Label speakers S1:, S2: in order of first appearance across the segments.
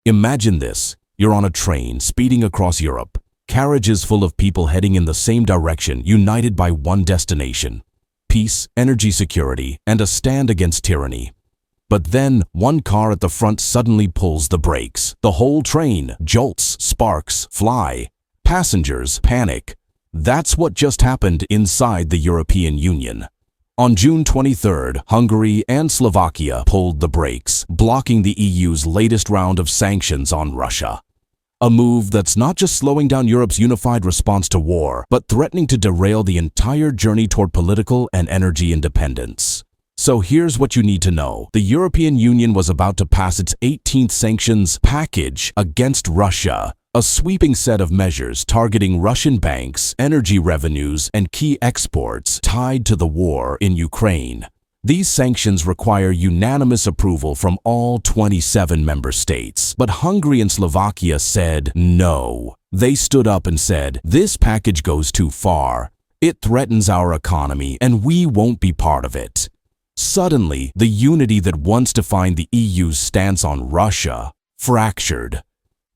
S1: Imagine this. You're on a train, speeding across Europe. Carriages full of people heading in the same direction, united by one destination: peace, energy security, and a stand against tyranny. But then, one car at the front suddenly pulls the brakes. The whole train jolts, sparks fly. Passengers panic. That's what just happened inside the European Union. On June 23rd, Hungary and Slovakia pulled the brakes, blocking the EU's latest round of sanctions on Russia. A move that's not just slowing down Europe's unified response to war, but threatening to derail the entire journey toward political and energy independence. So here's what you need to know. The European Union was about to pass its 18th sanctions package against Russia, a sweeping set of measures targeting Russian banks, energy revenues, and key exports tied to the war in Ukraine. These sanctions require unanimous approval from all 27 member states. But Hungary and Slovakia said no. They stood up and said, "This package goes too far. It threatens our economy, and we won't be part of it." Suddenly, the unity that once defined the EU's stance on Russia fractured.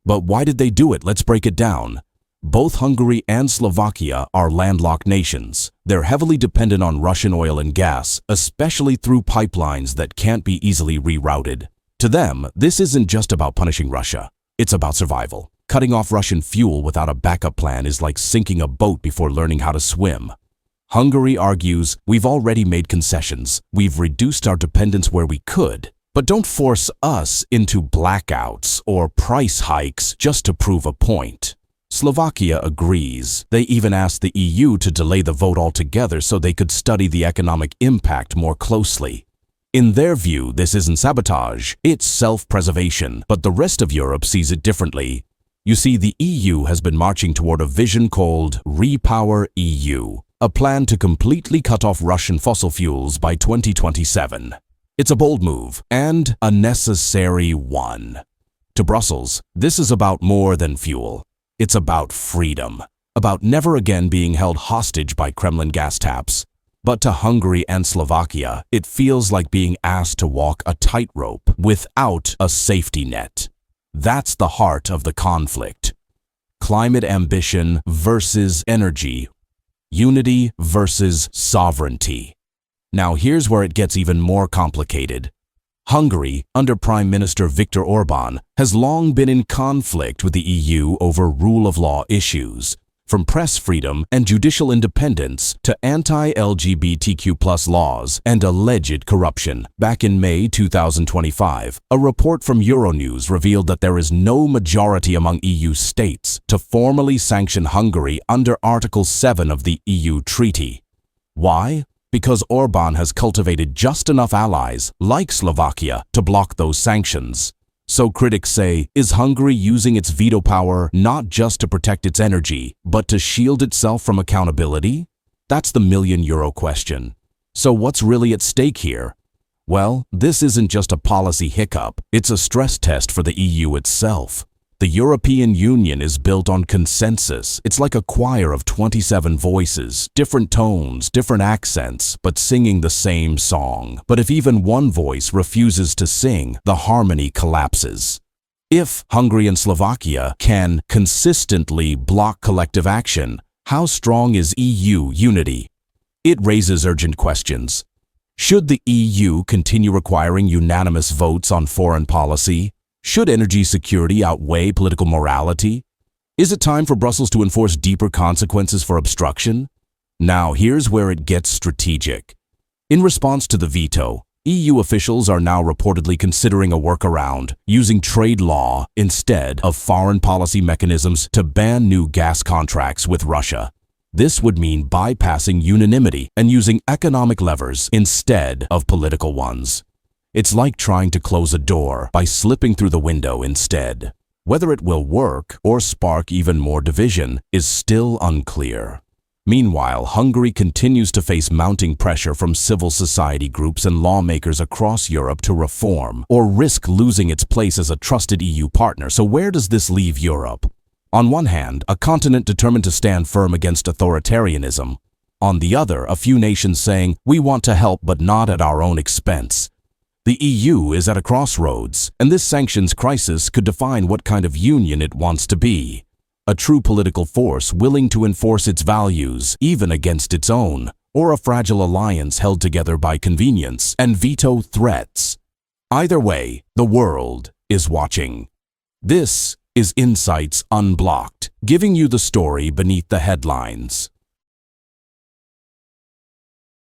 S1: But why did they do it? Let's break it down. Both Hungary and Slovakia are landlocked nations. They're heavily dependent on Russian oil and gas, especially through pipelines that can't be easily rerouted. To them, this isn't just about punishing Russia. It's about survival. Cutting off Russian fuel without a backup plan is like sinking a boat before learning how to swim. Hungary argues, we've already made concessions. We've reduced our dependence where we could. But don't force us into blackouts or price hikes just to prove a point. Slovakia agrees. They even asked the EU to delay the vote altogether so they could study the economic impact more closely. In their view, this isn't sabotage, it's self-preservation, but the rest of Europe sees it differently. You see, the EU has been marching toward a vision called Repower EU, a plan to completely cut off Russian fossil fuels by 2027. It's a bold move, and a necessary one. To Brussels, this is about more than fuel. It's about freedom, about never again being held hostage by Kremlin gas taps. But to Hungary and Slovakia, it feels like being asked to walk a tightrope without a safety net. That's the heart of the conflict. Climate ambition versus energy. Unity versus sovereignty. Now here's where it gets even more complicated. Hungary, under Prime Minister Viktor Orbán, has long been in conflict with the EU over rule of law issues, from press freedom and judicial independence to anti-LGBTQ+ laws and alleged corruption. Back in May 2025, a report from Euronews revealed that there is no majority among EU states to formally sanction Hungary under Article 7 of the EU treaty. Why? Because Orbán has cultivated just enough allies, like Slovakia, to block those sanctions. So critics say, is Hungary using its veto power not just to protect its energy, but to shield itself from accountability? That's the million-euro question. So what's really at stake here? Well, this isn't just a policy hiccup, it's a stress test for the EU itself. The European Union is built on consensus. It's like a choir of 27 voices, different tones, different accents, but singing the same song. But if even one voice refuses to sing, the harmony collapses. If Hungary and Slovakia can consistently block collective action, how strong is EU unity? It raises urgent questions. Should the EU continue requiring unanimous votes on foreign policy? Should energy security outweigh political morality? Is it time for Brussels to enforce deeper consequences for obstruction? Now, here's where it gets strategic. In response to the veto, EU officials are now reportedly considering a workaround, using trade law instead of foreign policy mechanisms to ban new gas contracts with Russia. This would mean bypassing unanimity and using economic levers instead of political ones. It's like trying to close a door by slipping through the window instead. Whether it will work or spark even more division is still unclear. Meanwhile, Hungary continues to face mounting pressure from civil society groups and lawmakers across Europe to reform or risk losing its place as a trusted EU partner. So where does this leave Europe? On one hand, a continent determined to stand firm against authoritarianism. On the other, a few nations saying, we want to help but not at our own expense. The EU is at a crossroads, and this sanctions crisis could define what kind of union it wants to be. A true political force willing to enforce its values, even against its own, or a fragile alliance held together by convenience and veto threats. Either way, the world is watching. This is Insights Unblocked, giving you the story beneath the headlines.